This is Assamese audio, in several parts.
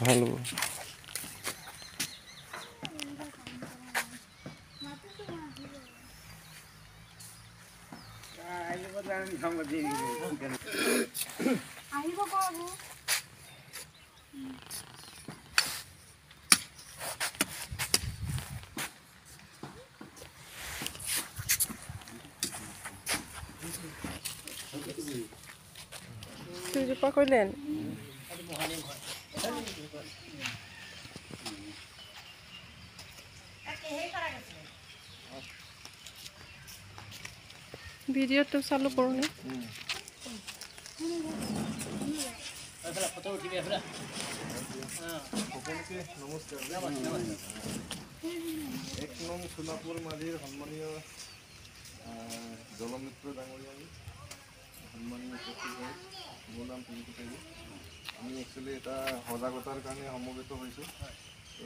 ভালো সুজোপা কইলেন ভিডিও তো চালু কৰুন এক নং সোনাপুৰ মাঝিৰ সন্মানীয় জলমিত্ৰ ডাঙৰীয়া সন্মানীয় উপস্থিত মোৰ নাম পিংকু টেগু আমি একচুৱেলি এটা সজাগতাৰ কাৰণে সমবেত হৈছোঁ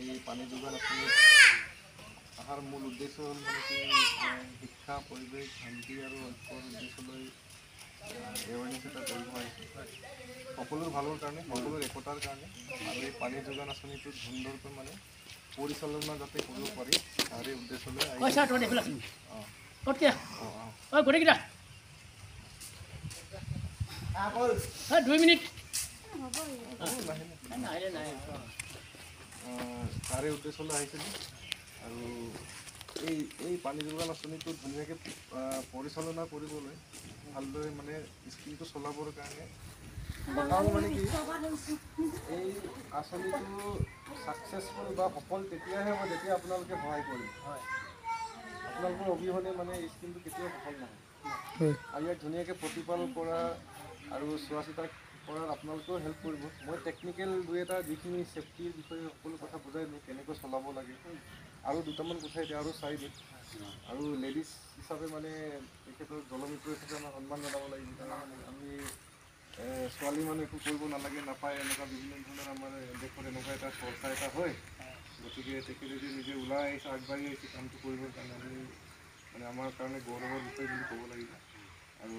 এই পানী যোগান আঁচনি অহাৰ মূল উদ্দেশ্য হ'ল মানে কি শিক্ষা পৰিৱেশ শান্তি আৰু ঐক্যৰ উদ্দেশ্য লৈ এৱাৰনেছ এটা কৰিব আহিছোঁ সকলোৰ ভালৰ কাৰণে সকলোৰ একতাৰ কাৰণে আৰু এই পানী যোগান আঁচনিটো সুন্দৰকৈ মানে পৰিচালনা যাতে কৰিব পাৰি তাৰে উদ্দেশ্য লৈ তাৰে উদ্দেশ্য লৈ আহিছিলোঁ আৰু এই পানী যোগান আঁচনিটো ধুনীয়াকৈ পৰিচালনা কৰিবলৈ ভালদৰে মানে স্কিমটো চলাবৰ কাৰণে কাৰণ মানে কি এই আঁচনিটো ছাকচেছফুল বা সফল তেতিয়াহে হ'ব যেতিয়া আপোনালোকে সহায় কৰিব আপোনালোকৰ অবিহনে মানে এই স্কিমটো কেতিয়াও সফল নহয় আৰু ইয়াক ধুনীয়াকৈ প্ৰতিপাল কৰা আৰু চোৱা চিতা কৰাত আপোনালোকেও হেল্প কৰিব মই টেকনিকেল দুই এটা যিখিনি ছেফটিৰ বিষয়ে সকলো কথা বুজাই দিওঁ কেনেকৈ চলাব লাগে আৰু দুটামান কথা এতিয়া আৰু চাই দিম আৰু লেডিজ হিচাপে মানে তেখেতৰ জলমিত্ৰ হিচাপে আমাৰ সন্মান জনাব লাগিব কাৰণ আমি ছোৱালী মানুহ একো কৰিব নালাগে নাপায় এনেকুৱা বিভিন্ন ধৰণৰ আমাৰ দেশত এনেকুৱা এটা চৰ্চা এটা হয় গতিকে তেখেতে যদি নিজে ওলাই আহিছে আগবাঢ়ি আহিছে কামটো কৰিবৰ কাৰণে আমি মানে আমাৰ কাৰণে গৌৰৱৰ বিষয় বুলি ক'ব লাগিব আৰু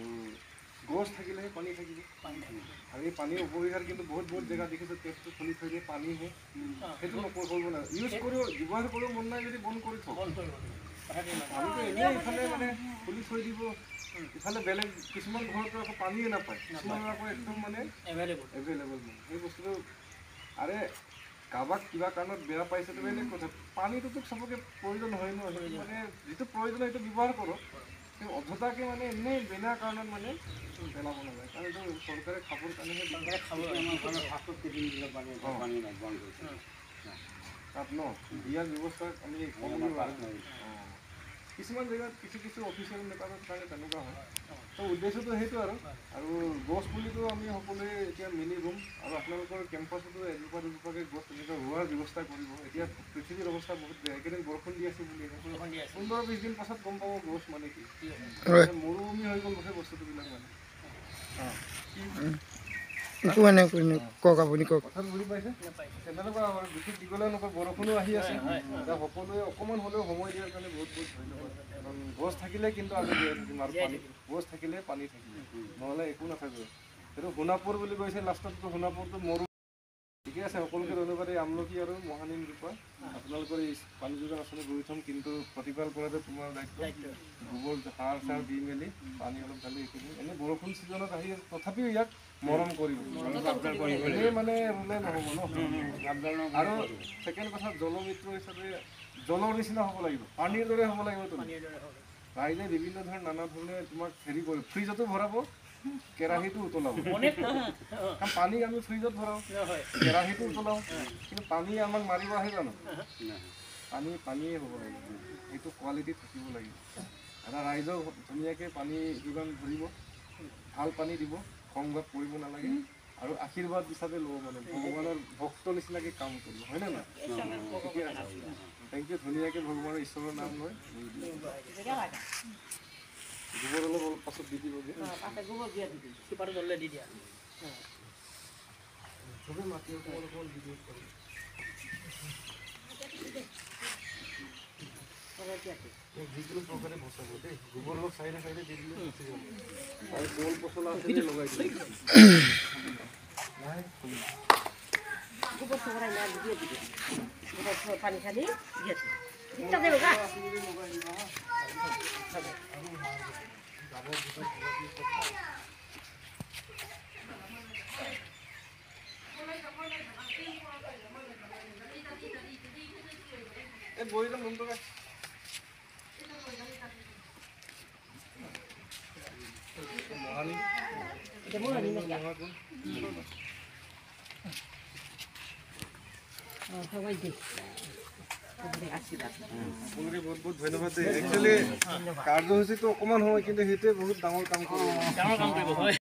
গছ থাকিলেহে পানী থাকিব আৰু এই পানীৰ অপৰিহাৰ কিন্তু বহুত জেগা দেখিছোঁ টেপটো খুলি থৈ দিয়ে পানীহে সেইটো কৰিব নালাগে ইউজ কৰিব ব্যৱহাৰ কৰিব মন নাই যদি বন্ধ কৰি থওক পানীটো এনেই ইফালে মানে খুলি থৈ দিব ইফালে বেলেগ কিছুমান ঘৰতো আকৌ পানীয়ে নাপায় কিছুমানৰ আকৌ একদম মানে এভেইলেবল মানে সেই বস্তুটো আৰে কাৰোবাক কিবা কাৰণত বেয়া পাইছে বেলেগ কথা পানীটোতো চবকে প্ৰয়োজন হয় ন মানে যিটো প্ৰয়োজন সেইটো ব্যৱহাৰ কৰক কিন্তু অযথাকৈ মানে এনেই বিনা কাৰণত মানে পেলাব নালাগে কাৰণ এইটো চৰকাৰে খাবৰ কাৰণেহে তাত ন দিয়াৰ ব্যৱস্থা আমি কিছুমান জেগাত কিছু অফিচিয়েল মেটাৰৰ কাৰণে তেনেকুৱা হয় তো উদ্দেশ্যটো সেইটো আৰু গছ পুলিটো আমি সকলোৱে এতিয়া মিলি ৰুম আৰু আপোনালোকৰ কেম্পাছতো এজোপা দুজোপাকৈ গছ তেনেকুৱা ৰোৱাৰ ব্যৱস্থা কৰিব এতিয়া পৃথিৱীৰ অৱস্থা বহুত বেয়া এইকেইদিন বৰষুণ দি আছে বুলি 15-20 দিন পাছত গম পাব গছ মানে কি মৰুভূমি হৈ গ'ল সেই বস্তুটোবিলাক মানে একো মানে কওক আপুনি কওক কথাটো বুজি পাইছে তেনেকুৱা আমাৰ বিশেষ দীঘলীয়া নকয় বৰষুণো আহি আছে এতিয়া সকলোৱে অকণমান হ'লেও সময় দিয়াৰ কাৰণে বহুত ধন্যবাদ কাৰণ গছ থাকিলে কিন্তু আমি জীয়াই থাকিম আৰু পানী গছ থাকিলে পানী থাকিব নহ'লে একো নাথাকিব সেইটো সোণাপুৰ বুলি কৈছে লাষ্টততো সোণাপুৰটো মৰু ঠিকে আছে সকলোকে ধন্যবাদ এই আমলখি আৰু মহানিম জোপা আপোনালোকৰ এই পানী যোগান আঁচনি গৈ থ'ম কিন্তু প্ৰতিপাল কৰাটো তোমাৰ দায়িত্ব গোবৰ সাৰ চাৰ দি মেলি পানী অলপ ঢালি এইখিনি এনেই বৰষুণ ছিজনত আহি তথাপিও ইয়াক মৰম কৰিব এনেই মানে ৰুলে নহ'ব ন আৰু ছেকেণ্ড কথা জলমিত্ৰ হিচাপে জলৰ নিচিনা হ'ব লাগিব পানীৰ দৰে হ'ব লাগিব তুমি ৰাইজে বিভিন্ন ধৰণৰ নানা ধৰণে তোমাক হেৰি কৰিব ফ্ৰিজতো ভৰাব কেৰাহীটো উতলাব কাৰণ পানী আমি ফ্ৰিজত ভৰাওঁ কেৰাহীটো উতলাওঁ কিন্তু পানী আমাক মাৰিব আহে জানো পানীয়ে হ'ব লাগিব সেইটো কোৱালিটি থাকিব লাগিব এটা ৰাইজক ধুনীয়াকৈ পানী যোগান ধৰিব ভাল পানী দিব খং-গত কৰিব নালাগে আৰু আশীৰ্বাদ হিচাপে ল'ব মানে ভগৱানৰ ভক্ত নিচিনাকৈ কাম কৰিব হয়নে নহয় ঠিকে আছে থেংক ইউ ধুনীয়াকৈ ভগৱানৰ ঈশ্বৰৰ নাম লৈ গোবৰ অলপ পাছত দি দিবগৈ চবেই মাটি অকণমান দি দিব পাৰিব যিকোনো প্ৰকাৰে বচাব দেই গোবৰ অলপ চাইডে দি দিলে আৰু কল পচলা আছে লগাই দিলে এই বহিটা মন টকা আপোনালোকে বহুত বহুত ধন্যবাদ দেই। একচুৱেলি কাৰ্যসূচীটো অকণমান সময় কিন্তু সেইটোৱে বহুত ডাঙৰ কাম কৰিব।